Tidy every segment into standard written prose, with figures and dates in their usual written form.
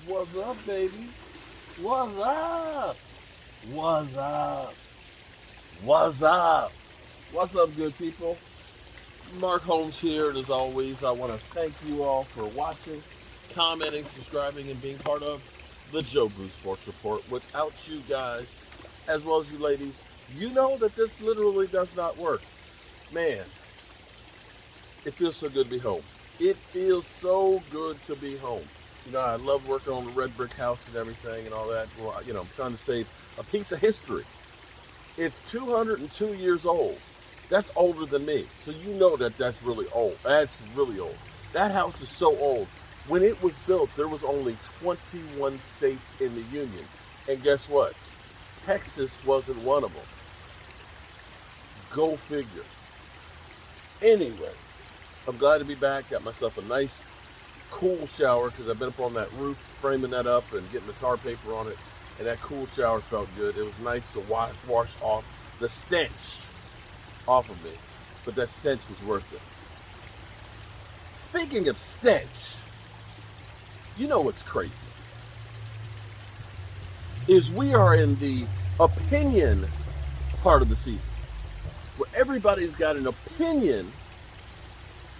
What's up, baby? What's up? What's up? What's up? What's up, good people? Mark Holmes here, and as always, I want to thank you all for watching, commenting, subscribing, and being part of the Joe Boo Sports Report. Without you guys, as well as you ladies, you know that this literally does not work. Man, it feels so good to be home. It feels so good to be home. I love working on the red brick house and everything and all that. Well, I'm trying to save a piece of history. It's 202 years old. That's older than me. So you know that that's really old. That's really old. That house is so old. When it was built, there was only 21 states in the Union. And guess what? Texas wasn't one of them. Go figure. Anyway, I'm glad to be back. Got myself a nice, cool shower because I've been up on that roof, framing that up and getting the tar paper on it. And that cool shower felt good. It was nice to wash off the stench off of me. But that stench was worth it. Speaking of stench, you know what's crazy? Is we are in the opinion part of the season, where everybody's got an opinion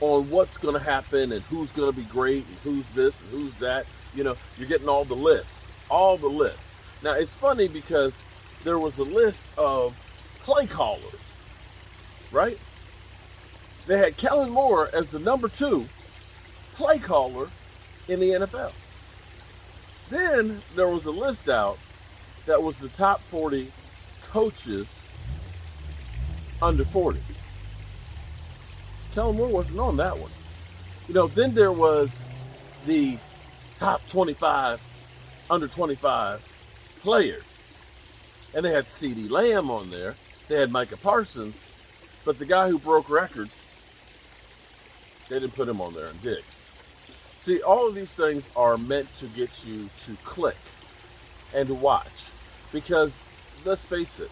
on what's going to happen and who's going to be great and who's this and who's that. You're getting all the lists. Now, it's funny because there was a list of play callers, right? They had Kellen Moore as the number 2 play caller in the NFL. Then there was a list out that was the top 40 coaches under 40. Kellen Moore wasn't on that one. Then there was the top 25 under 25 players. And they had CeeDee Lamb on there. They had Micah Parsons. But the guy who broke records, they didn't put him on there, and Diggs. See, all of these things are meant to get you to click and to watch. Because, let's face it,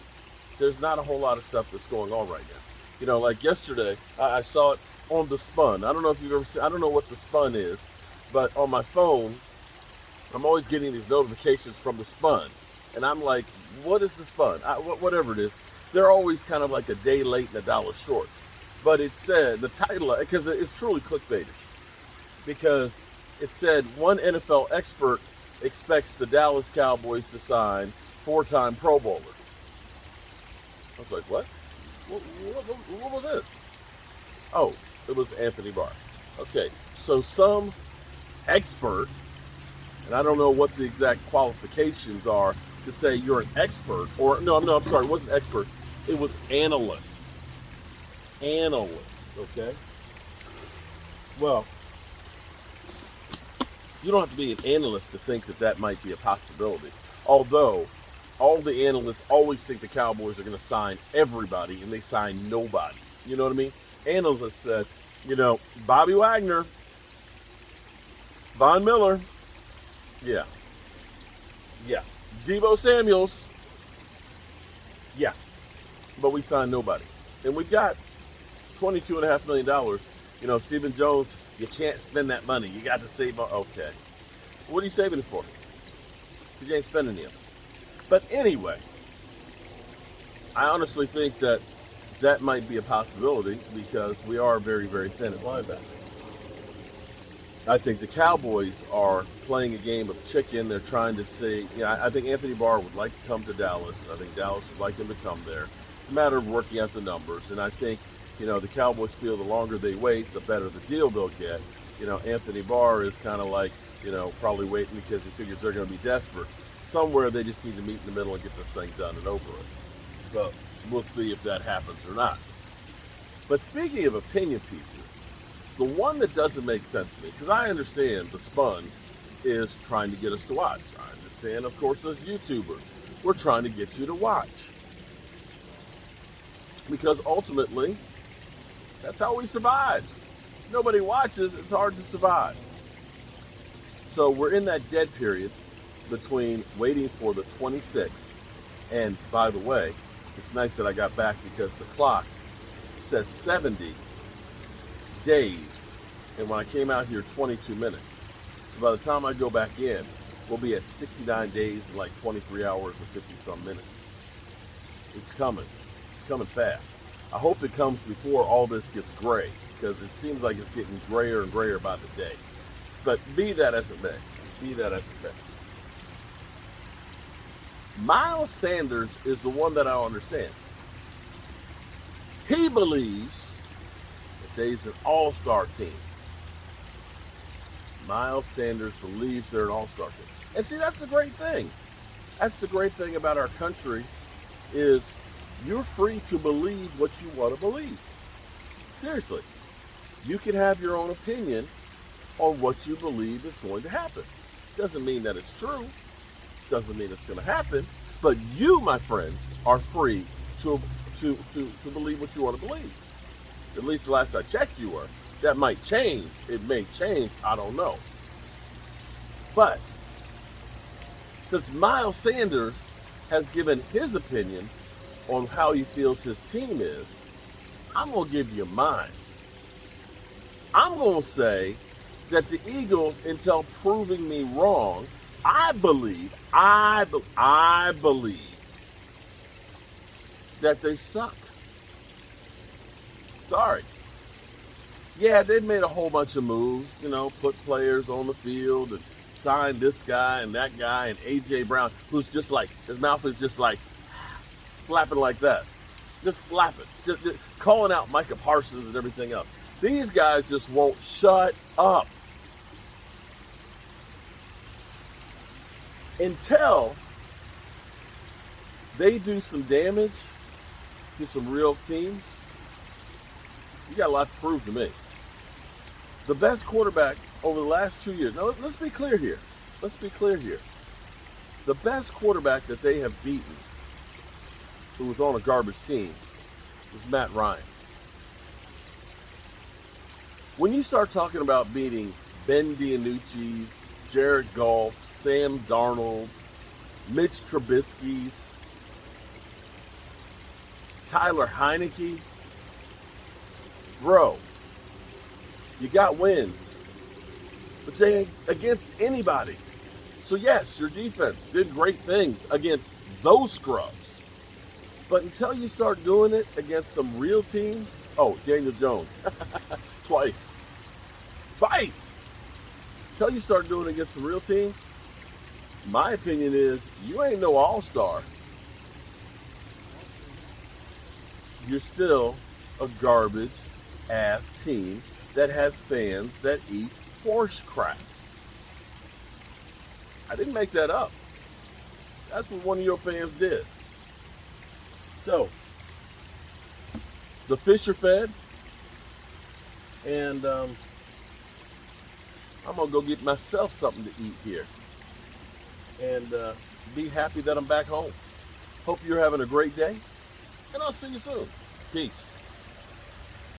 there's not a whole lot of stuff that's going on right now. Like yesterday, I saw it on The Spun. I don't know if you've ever seen, I don't know what The Spun is, but on my phone, I'm always getting these notifications from The Spun. And I'm like, what is The Spun? Whatever it is. They're always kind of like a day late and a dollar short. But it said, the title, because it's truly clickbaitish, because it said one NFL expert expects the Dallas Cowboys to sign 4-time Pro Bowler. I was like, what? What was this? Oh, it was Anthony Barr. Okay, so some expert, and I don't know what the exact qualifications are to say you're an expert, or no, I'm sorry, it wasn't expert, it was analyst. Okay? Well, you don't have to be an analyst to think that that might be a possibility. Although, all the analysts always think the Cowboys are going to sign everybody, and they sign nobody. You know what I mean? Analysts said, Bobby Wagner, Von Miller, yeah. Deebo Samuels, yeah. But we signed nobody. And we've got $22.5 million. Stephen Jones, you can't spend that money. You got to save. Okay. What are you saving it for? Because you ain't spending it. But anyway, I honestly think that might be a possibility because we are very, very thin at linebacker. I think the Cowboys are playing a game of chicken. They're trying to see, I think Anthony Barr would like to come to Dallas. I think Dallas would like him to come there. It's a matter of working out the numbers. And I think, the Cowboys feel the longer they wait, the better the deal they'll get. Anthony Barr is kind of like, probably waiting because he figures they're going to be desperate. Somewhere they just need to meet in the middle and get this thing done and over with. But we'll see if that happens or not. But speaking of opinion pieces, the one that doesn't make sense to me, because I understand The Spun is trying to get us to watch. I understand, of course, as YouTubers, we're trying to get you to watch. Because ultimately, that's how we survive. If nobody watches, it's hard to survive. So we're in that dead period between waiting for the 26th. And by the way, it's nice that I got back because the clock says 70 days. And when I came out here, 22 minutes. So by the time I go back in, we'll be at 69 days and like 23 hours and 50 some minutes. It's coming. It's coming fast. I hope it comes before all this gets gray, because it seems like it's getting grayer and grayer by the day. But be that as it may. Be that as it may. Miles Sanders is the one that I don't understand. He believes that there's an all-star team. Miles Sanders believes they're an all-star team. And see, that's the great thing. That's the great thing about our country, is you're free to believe what you want to believe. Seriously. You can have your own opinion on what you believe is going to happen. Doesn't mean that it's true. Doesn't mean it's going to happen. But you, my friends, are free to believe what you want to believe. At least the last I checked, you were. That might change. It may change. I don't know. But since Miles Sanders has given his opinion on how he feels his team is, I'm going to give you mine. I'm going to say that the Eagles, until proving me wrong, I believe that they suck. Sorry. Yeah, they made a whole bunch of moves, put players on the field and signed this guy and that guy and A.J. Brown, who's just like, his mouth is just like flapping like that. Just flapping. Just calling out Micah Parsons and everything else. These guys just won't shut up. Until they do some damage to some real teams, you got a lot to prove to me. The best quarterback over the last 2 years. Now, let's be clear here. Let's be clear here. The best quarterback that they have beaten, who was on a garbage team, was Matt Ryan. When you start talking about beating Ben DiNucci's, Jared Goff, Sam Darnold's, Mitch Trubisky's, Tyler Heineke, bro, you got wins, but they ain't against anybody. So yes, your defense did great things against those scrubs. But until you start doing it against some real teams, Daniel Jones, twice. Until you start doing it against some real teams, my opinion is you ain't no all-star. You're still a garbage-ass team that has fans that eat horse crap. I didn't make that up. That's what one of your fans did. So, the fish are fed, and I'm going to go get myself something to eat here and be happy that I'm back home. Hope you're having a great day, and I'll see you soon. Peace.